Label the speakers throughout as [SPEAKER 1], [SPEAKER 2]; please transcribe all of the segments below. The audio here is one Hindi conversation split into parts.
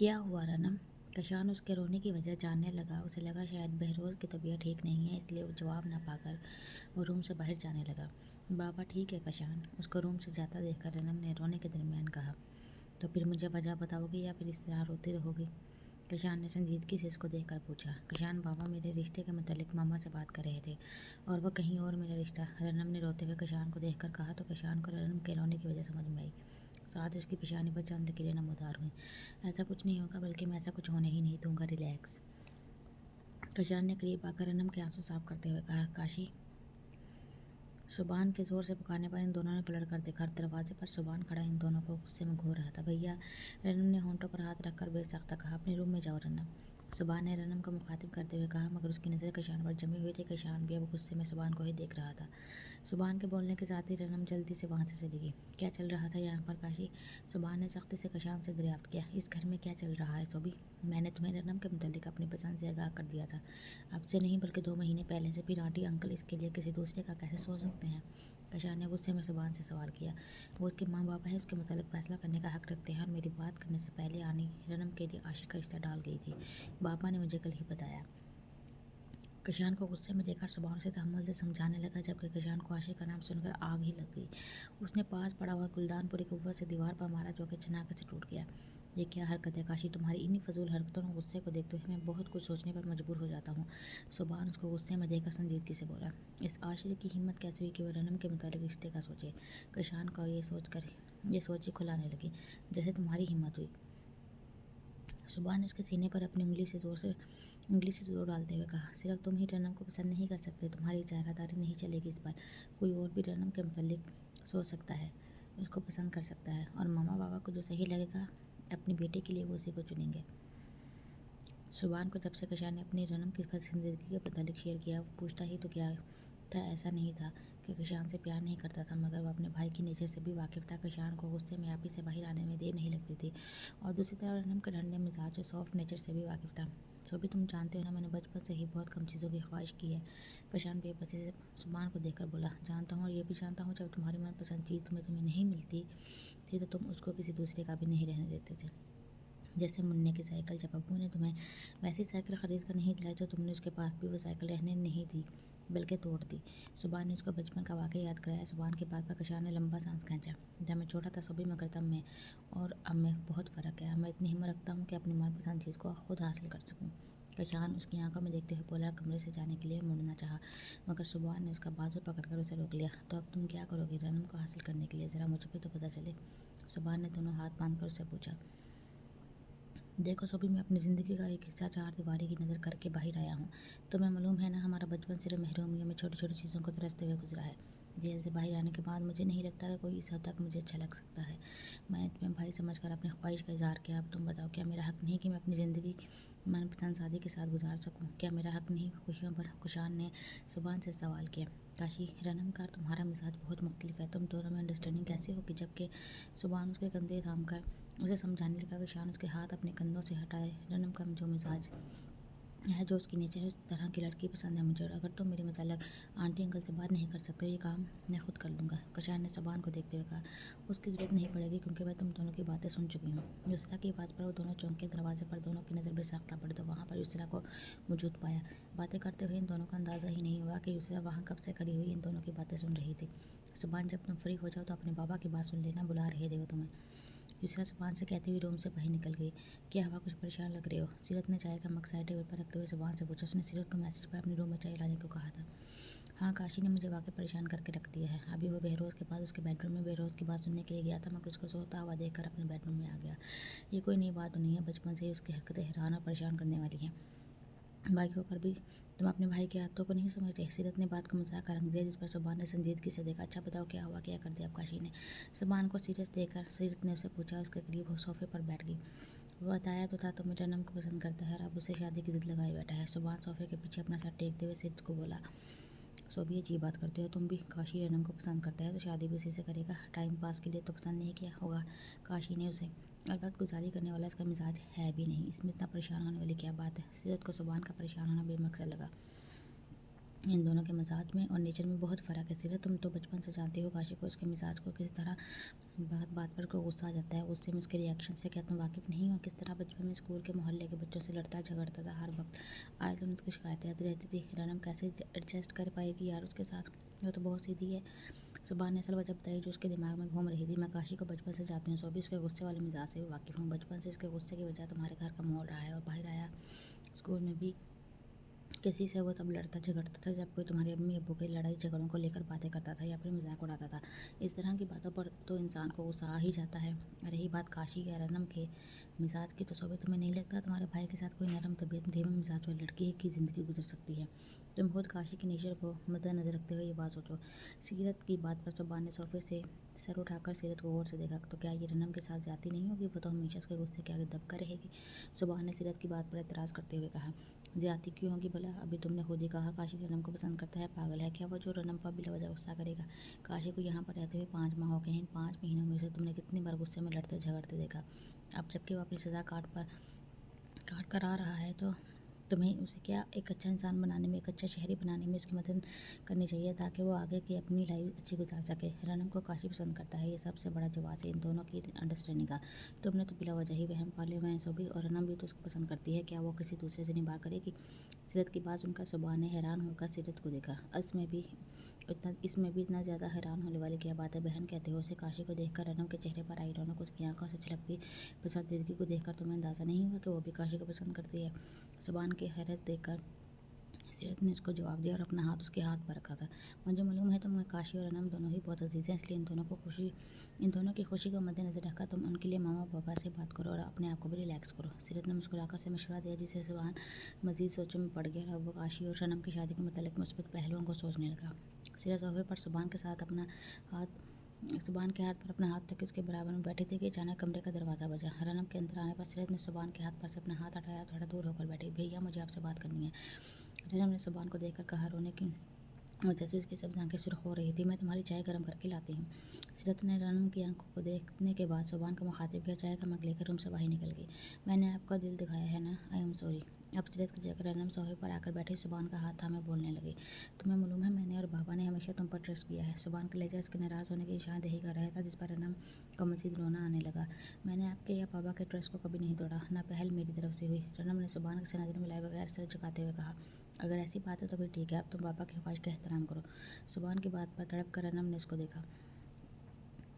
[SPEAKER 1] क्या हुआ रनम? कशान उसके रोने की वजह जानने लगा। उसे लगा शायद बहरोज़ की तबीयत ठीक नहीं है, इसलिए वो जवाब ना पाकर वो रूम से बाहर जाने लगा। बाबा ठीक है कशान, उसको रूम से जाता देखकर रनम ने रोने के दरमियान कहा। तो फिर मुझे वजह बताओगी या फिर इस तरह रोती रहोगी? कशान ने संजीदगी से इसको देखकर पूछा। कशान बाबा मेरे रिश्ते के मुतालिक मामा से बात कर रहे थे और वह कहीं और मेरा रिश्ता। रनम ने रोते हुए कशान को देखकर कहा। तो कशान को रनम के रोने की वजह समझ में आई। साथ उसकी पेशानी पर चंद लकीरें नमूदार हुईं। ऐसा कुछ नहीं होगा, बल्कि मैं ऐसा कुछ होने ही नहीं दूंगा, रिलैक्स। कशान ने करीब आकर रनम के आंसू साफ करते हुए कहा। काशी। सुबान के जोर से पुकारने पर इन दोनों ने पलट कर देखा। दरवाजे पर सुबान खड़ा इन दोनों को गुस्से में घूर रहा था। भैया, रनम ने होंठों पर हाथ रखकर बेसख्ता कहा। अपने रूम में जाओ रनम। सुबान ने रनम को मुखातिब करते हुए कहा, मगर उसकी नज़र कशान पर जमी हुई थी। कशान भी अब गुस्से में सुबान को ही देख रहा था। सुबान के बोलने के साथ ही रनम जल्दी से वहाँ से चली गई। क्या चल रहा था यहाँ पर काशी? सुबान ने सख्ती से कशान से दरियाफ्त किया। इस घर में क्या चल रहा है सोबी? मैंने तुम्हें रनम के मुतालिक अपनी पसंद से आगाह कर दिया था। अब से नहीं बल्कि 2 महीने पहले से। फिर आंटी अंकल इसके लिए किसी दूसरे का कैसे सोच सकते हैं? कशान ने गुस्से में सुबान से सवाल किया। वो उसके माँ बाप है, उसके मुतालिक फैसला करने का हक रखते हैं और मेरी बात करने से पहले आनी रनम के लिए आशिक का रिश्ता डाल गई थी। बाबा ने मुझे कल ही बताया। कशान को गुस्से में देखकर सुबान उसे तहम्मुल से समझाने लगा, जबकि कशान को आशिक का नाम सुनकर आग ही लग गई। उसने पास पड़ा हुआ गुलदान पूरी कुव्वत से दीवार पर मारा, जो कि छनाके से टूट गया। ये क्या हरकत है काशी? तुम्हारी इन्हीं फजूल हरकतों और गुस्से को देखते हुए मैं बहुत कुछ सोचने पर मजबूर हो जाता हूँ। सुबान उसको गुस्से में देखकर संजीदगी से बोला। इस आशिक की हिम्मत कैसे हुई कि वह रनम के मुतालिक रिश्ते का सोचे? कशान को ये सोच ही खुलाने लगी, जैसे तुम्हारी हिम्मत हुई। सुबह ने उसके सीने पर अपनी उंगली से जोर डालते हुए कहा। सिर्फ तुम ही रनम को पसंद नहीं कर सकते, तुम्हारी चारादारी नहीं चलेगी इस पर। कोई और भी रनम के मुतालिक सोच सकता है, उसको पसंद कर सकता है, और मामा बाबा को जो सही लगेगा अपनी बेटी के लिए वो उसी को चुनेंगे। सुबान को जब से कशान ने अपनी रनम की पसंदीदगी के मुतालिक शेयर किया, वो पूछता ही तो क्या था। ऐसा नहीं था कि कशान से प्यार नहीं करता था, मगर वह अपने भाई की नेचर से भी वाकिफ था। कशान को गुस्से में आप ही से बाहर आने में देर नहीं लगती थी, और दूसरी तरफ रनम के ठंडे मिजाज और सॉफ्ट नेचर से भी वाकिफ था। सो भी तुम जानते हो ना, मैंने बचपन से ही बहुत कम चीज़ों की ख्वाहिश की है। कशान बेबसी से सुबान को देखकर बोला। जानता हूँ, और ये भी जानता हूँ, जब तुम्हारी मनपसंद चीज़ तुम्हें नहीं मिलती थी तो तुम उसको किसी दूसरे का भी नहीं रहने देते थे। जैसे मुन्ने की साइकिल, जब अब्बू ने तुम्हें वैसी साइकिल ख़रीद कर नहीं दिलाई तो तुमने उसके पास भी वो साइकिल रहने नहीं दी, बल्कि तोड़ दी। सुबान ने उसको बचपन का वाक़या याद कराया। सुबान के बात पर कशान ने लंबा सांस खींचा। जब मैं छोटा था सभी, मगर तब में और अब में बहुत फ़र्क है। अब मैं इतनी हिम्मत रखता हूँ कि अपनी मनपसंद चीज़ को खुद हासिल कर सकूँ। कशान उसकी आंखों में देखते हुए बोला। कमरे से जाने के लिए मुड़ना चाहा, मगर सुबान ने उसका बाजू पकड़कर उसे रोक लिया। तो अब तुम क्या करोगे रनम को हासिल करने के लिए? ज़रा मुझे भी तो पता चले। सुबान ने दोनों हाथ बांधकर उससे पूछा। देखो सोबी, मैं अपनी ज़िंदगी का एक हिस्सा चार दीवारी की नज़र करके बाहर आया हूँ। तुम्हें मालूम है ना, हमारा बचपन सिर्फ महरूमियों में छोटी छोटी चीज़ों को तरसते हुए गुजरा है। जेल से बाहर आने के बाद मुझे नहीं लगता कि कोई इस हद तक मुझे अच्छा लग सकता है। मैंने तुम्हें भाई समझकर अपनी ख्वाहिश का इजहार किया। अब तुम बताओ, क्या मेरा हक नहीं कि मैं अपनी ज़िंदगी मनपसंद शादी के साथ गुजार सकूँ? क्या मेरा हक नहीं खुशियों पर? कुशान ने सुबान से सवाल किया। काशी, रनम का तुम्हारा मिजाज बहुत मुख्तलिफ है, तुम दोनों में अंडरस्टैंडिंग कैसे होगी? जबकि सुबान उसके कंधे थाम कर उसे समझाने लगा। कशान उसके हाथ अपने कंधों से हटाए। रनम का जो मिजाज है, जो उसकी नेचर है, उस तरह की लड़की पसंद है मुझे, और अगर तुम मेरे मुतालिक आंटी अंकल से बात नहीं कर सकते, ये काम मैं खुद कर लूँगा। कशान ने सुबान को देखते हुए कहा। उसकी ज़रूरत नहीं पड़ेगी, क्योंकि मैं तुम दोनों की बातें सुन चुकी हूँ। युसरा की बात पर वो दोनों चौंके। दरवाजे पर दोनों की नज़र बेसाख्ता पड़ी तो वहाँ पर युसरा को मौजूद पाया। बातें करते हुए इन दोनों का अंदाज़ा ही नहीं हुआ कि युसरा वहाँ कब से खड़ी हुई इन दोनों की बातें सुन रही थी। सुबान, जब तुम फ्री हो जाओ तो अपने बाबा की बात सुन लेना, बुला रहे थे वो तुम्हें। युसरा सुबान से कहती हुई रूम से बाहर निकल गई। क्या हवा, कुछ परेशान लग रहे हो? सीरत ने चाय का मग साइड टेबल पर रखते हुए सुबान से पूछा। उसने सीरत को मैसेज पर अपने रूम में चाय लाने को कहा था। हाँ, काशी ने मुझे वाकई परेशान करके रख दिया है। अभी वो बहरोज़ के पास उसके बेडरूम में बहरोज़ की बात सुनने के लिए गया था, मगर उसको सोता हुआ देखकर अपने बेडरूम में आ गया। ये कोई नई बात नहीं है, बचपन से ही उसकी हरकतें हैरान और परेशान करने वाली हैं। भाई होकर भी तुम अपने भाई की आदतों को नहीं समझते। सीरत ने बात को मजाक का रंग दिया, जिस पर सुबान ने संजीदगी से देखा। अच्छा बताओ, क्या हुआ, क्या कर दिया अब काशी ने? सुबान को सीरियस देखकर सीरत ने उसे पूछा। उसके करीब वो सोफे पर बैठ गई। वो बताया तो था तुम्हें रनम को पसंद करता है और अब उसे शादी की जिद लगाए बैठा है। सुबान सोफे के पीछे अपना सर टेकते हुए सीरत को बोला। सो भी अजीब बात करते हो तुम भी। काशी रनम को पसंद करता है तो शादी भी उसी से करेगा, टाइम पास के लिए तो पसंद नहीं किया होगा काशी ने उसे, और वक्त गुजारी करने वाला इसका मिजाज है भी नहीं। इसमें इतना परेशान होने वाली क्या बात है? सीरत को सुबान का परेशान होना बेमकसद लगा। इन दोनों के मिजाज में और नेचर में बहुत फ़र्क है। सीरत, तुम तो बचपन से जानती हो काशी को, उसके मिजाज को, किसी तरह बात बात पर को गुस्सा आ जाता है, गुस्से में उसके रिएक्शन से। क्या तुम वाकिफ़ नहीं हो किस तरह बचपन में स्कूल के मोहल्ले के बच्चों से लड़ता झगड़ता था हर वक्त? आए दिन उसकी शिकायतें आती रहती थी। रनम कैसे एडजस्ट कर पाएगी यार उसके साथ, वो तो बहुत सीधी है। सुबह ने असल वजह बताई जो उसके दिमाग में घूम रही थी। मैं काशी को बचपन से जानती हूँ, सो भी उसके गुस्से वाले मिजाज से भी वाकिफ़ हूँ। बचपन से उसके गुस्से की वजह तुम्हारे घर का माहौल रहा है और बाहर आया स्कूल में भी किसी से वो तब लड़ता झगड़ता था जब कोई तुम्हारे अम्मी अब्बू के लड़ाई झगड़ों को लेकर बातें करता था या फिर मजाक उड़ाता था। इस तरह की बातों पर तो इंसान को गुस्सा आ ही जाता है। रही बात काशी या रनम के मिजाज की, तो सोबे तुम्हें नहीं लगता तुम्हारे भाई के साथ कोई नरम तबीयत धीमे मिजाज वाली लड़की की ज़िंदगी गुजर सकती है? तुम खुद काशी के नेचर को मद्देनजर रखते हुए ये बात सोचो। सीरत की बात पर सुबान ने सोफे से सर उठाकर सीरत को गौर से देखा। तो क्या ये रनम के साथ जाती नहीं होगी? वो तो हमेशा उसके गुस्से के आगे दबकर रहेगी। सुबान ने सीरत की बात पर एतराज़ करते हुए कहा, ज्यादती क्यों होगी भला? अभी तुमने खुद ही कहा काशी रनम को पसंद करता है। पागल है क्या वो जो रनम पर बिला वजह गुस्सा करेगा? काशी को यहाँ पर रहते हुए 5 माह हो गए हैं। इन 5 महीनों में से तुमने कितनी बार गुस्से में लड़ते झगड़ते देखा? अब जबकि वो अपनी सज़ा काट कर आ रहा है तो तुम्हें उसे क्या एक अच्छा इंसान बनाने में, एक अच्छा शहरी बनाने में उसकी मदद करनी चाहिए ताकि वो आगे की अपनी लाइफ अच्छी गुजार सके। रनम को काशी पसंद करता है, ये सबसे बड़ा जवाब है इन दोनों की अंडरस्टैंडिंग का। तुमने तो बिला वजह ही वहम पाले हुए हैं सभी, और रनम भी तो उसको पसंद करती है। क्या वो किसी दूसरे से निभा करेगी? सीरत की बात सुनकर सुबह ने हैरान होकर सीरत को देखा। इसमें भी इतना ज़्यादा हैरान होने वाली क्या बात है बहन? कहते हो उसे? काशी को देखकर रनम के चेहरे पर आई रौनक, उसकी आंखों से छलकती पसंदीदगी को देखकर तुम्हें अंदाज़ा नहीं हुआ कि वो भी काशी को पसंद करती है? सुबान की हैरत देखकर सीरत ने उसको जवाब दिया और अपना हाथ उसके हाथ पर रखा था। मुझे मालूम है तुम काशी और अनम दोनों ही बहुत अजीज़ हैं, इसलिए इन दोनों की खुशी को मद्देनजर रखकर तुम उनके लिए मामा पापा से बात करो और अपने आप को भी रिलैक्स करो। सीरत ने मुस्कुराकर से मशवरा दिया, जिससे सुबहान मजीद सोचों में पड़ गया। अब वो काशी और सनम की शादी के मतलब मुस्बत पहलुओं को सोचने लगा। सीरत सोफे पर हाथ सुबान के हाथ पर अपना हाथ तक उसके बराबर में बैठी थी कि अचानक कमरे का दरवाज़ा बजा। रनम के अंदर आने पर सीरत ने सुबान के हाथ पर से अपना हाथ हटाया, थोड़ा दूर होकर बैठी। भैया, मुझे आपसे बात करनी है। रनम ने सुबान को देखकर कहा। रोने की वजह से उसकी सब आंखें सुर्ख हो रही थी। मैं तुम्हारी चाय गर्म करके लाती हूँ। सीरत ने रनम की आंखों को देखने के बाद सुबान को मुखातिब किया। चाय का मग लेकर रूम से बाहर निकल गई। मैंने आपका दिल दिखाया है ना, आई एम सॉरी। अब सीरत की जगह रनम सोफे पर आकर बैठी सुबान का हाथ थामे बोलने लगी। तुम्हें मालूम है मैंने और बाबा ने हमेशा तुम पर ट्रस्ट किया है। सुबान का लहजा इसके नाराज़ होने की निशानदेही कर रहा था, जिस पर रनम को मजीद रोना आने लगा। मैंने आपके या बाबा के ट्रस्ट को कभी नहीं तोड़ा, ना पहल मेरी तरफ से हुई। रनम ने सुबान से नज़र मिलाए बगैर सर झुकाते हुए कहा, अगर ऐसी बात है तो फिर ठीक है, अब तुम पापा की ख्वाहिश का एहतराम करो। सुबान की बात पर तड़प कर रनम ने उसको देखा।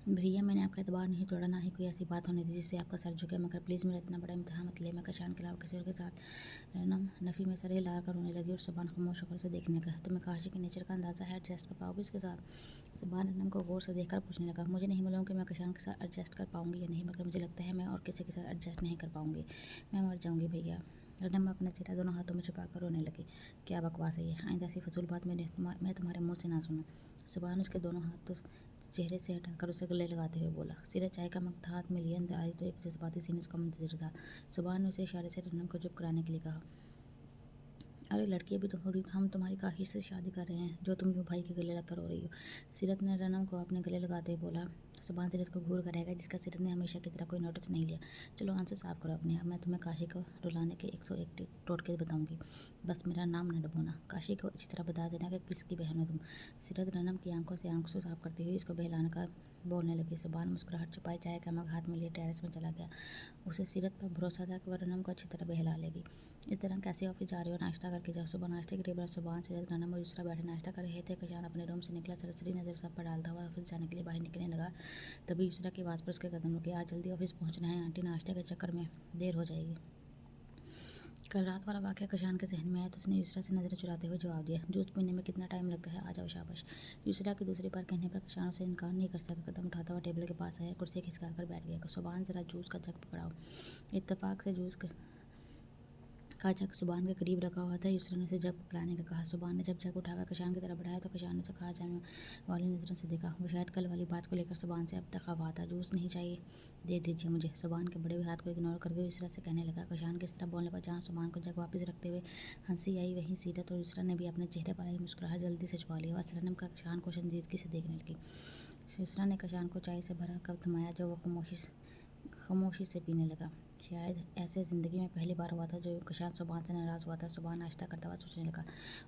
[SPEAKER 1] भैया, मैंने आपका एतबार नहीं तोड़ा, ना ही कोई ऐसी बात होने दी जिससे आपका सर झुके, मगर प्लीज़ मेरा इतना बड़ा इम्तहान मत ले। मैं कशान के अलावा किसी और के साथ रनम नफ़ी में सर हिला कर रोने लगी और सुबान खामोश होकर उसे देखने लगा। तुम्हें काशी के नेचर का अंदाज़ा है, एडजस्ट कर पाओगे इसके साथ? सुबान रनम को गौर से देखकर पूछने लगा। मुझे नहीं मालूम कि मैं कशान के साथ एडजस्ट कर पाऊंगी या नहीं, मगर मुझे लगता है मैं और किसी के साथ एडजस्ट नहीं कर पाऊंगी। मैं मर जाऊंगी भैया। रनम अपना चेहरा दोनों हाथों में छुपाकर रोने लगी। क्या बकवास है ये? आइंदा ऐसी फजूल बात मैं तुम्हारे मुँह से ना सुनूं। सुबान उसके दोनों हाथ तो चेहरे से हटाकर उसे गले लगाते हुए बोला। सीरत चाय का मग हाथ में लिए अंदर आई तो एक जज्बाती सीन उसका मंतजर था। सुबान ने उसे इशारे से रनम को चुप कराने के लिए कहा। अरे लड़की, अभी तो हम तुम्हारी काशी से शादी कर रहे हैं, जो तुम जो भाई के गले लगकर रो रही हो। सीरत ने रनम को अपने गले लगाते हुए बोला। सुबान सीरत को घूर कर रहेगा, जिसका सीरत ने हमेशा की तरह कोई नोटिस नहीं लिया। चलो आंसू साफ करो अपने। अब मैं तुम्हें काशी को रुलाने के 101 टोटके बताऊंगी, बस मेरा नाम न डबोना। काशी को अच्छी तरह बता देना कि किसकी बहन हो तुम। सीरत रनम की आंखों से आंसू साफ करती हुई इसको बहलाने का बोलने लगी। सुबान मुस्कुराहट छुपाई चाय का मग हाथ में लिए टेरेस में चला गया। उसे सीरत पर भरोसा था कि वह रनम को अच्छी तरह बहला लेगी। इस तरह कैसे ऑफिस जा रहे हो? नाश्ता करके जाओ। सुबह नाश्ते के टेबल सुबह सीरत रनम और दूसरा बैठे नाश्ता कर रहे थे। कशान अपने रूम से निकला, सरसरी नज़र सब पर डालता हुआ ऑफिस जाने के लिए बाहर निकलने लगा। तभी दूसरा की आवाज़ पर उसके कदम रुके। आज जल्दी ऑफिस पहुंचना है, आंटी नाश्ते के चक्कर में देर हो जाएगी। कल रात वाला वाक़या कशान के जहन में आया तो उसने यूसरा से नज़र चुराते हुए जवाब दिया, जूस पीने में कितना टाइम लगता है, आ जाओ शाबाश। यूसरा की दूसरी बार कहने पर कशान उसे इनकार नहीं कर सका। कदम उठाता हुआ टेबल के पास आया, कुर्सी खिसका कर बैठ गया। सुबान ज़रा जूस का जग पकड़ाओ। इत्तेफाक से जूस का जग सुबान के करीब रखा हुआ था। यूसरा ने उसे जग पकड़ाने का कहा। सुबान ने जब जग उठाकर कशान की तरफ बढ़ाया तो कशान ने उसे कहा जाने वाली नज़रों से देखा। वो शायद कल वाली बात को लेकर सुबान से अब तक खफा था। जूस नहीं चाहिए, दे दीजिए मुझे। सुबान के बड़े हुए हाथ को इग्नोर करके यूसरा से कहने लगा। कशान की इस तरह बोलने पर जहाँ सुबान को जग वापस रखते हुए हंसी आई, वहीं सीरत और यूसरा ने भी अपने चेहरे पर आई मुस्कुराहट जल्दी से छुपा लिया। वह रनम का कशान को संजीदगी से देखने लगी। यूसरा ने कशान को चाय से भरा कप थमाया, जो वो खामोशी से पीने लगा। शायद ऐसे ज़िंदगी में पहली बार हुआ था जो किशान सुबहान से नाराज़ हुआ था। सुबहान नाश्ता करता हुआ सोचने लगा,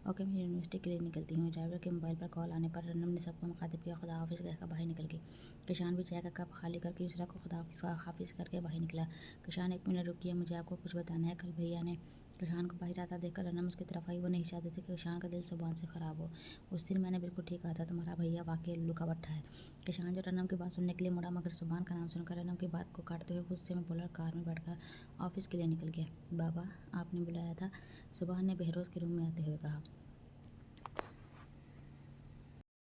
[SPEAKER 1] ओके मैं यूनिवर्सिटी के लिए निकलती हूँ। ड्राइवर के मोबाइल पर कॉल आने पर रनम ने सबको मुखातिब किया। खुदा हाफिज़ कहकर बाहर निकल गई। किशान भी चाय का कप खाली करके दूसरा को खुदा हाफिज़ करके बाहर निकला। किशान 1 मिनट रुकिए, मुझे आपको कुछ बताना है। कल भैया ने किशान को बाहर आता देखकर रनम उसकी तरफ आई। वो नहीं चाहती थी कि किशान का दिल सुबहान से ख़राब हो। उस दिन मैंने बिल्कुल ठीक कहा था, तुम्हारा भैया वाकई उल्लू का भट्ठा है। किसान जो रनम की बात सुनने के लिए मुड़ा, मगर सुबहान का नाम सुनकर रनम की बात को काटते हुए गुस्से में बोला, कार में बैठकर ऑफिस के लिए निकल गया। बाबा आपने बुलाया था, सुबहान ने बहरोज के रूम में आते हुए कहा।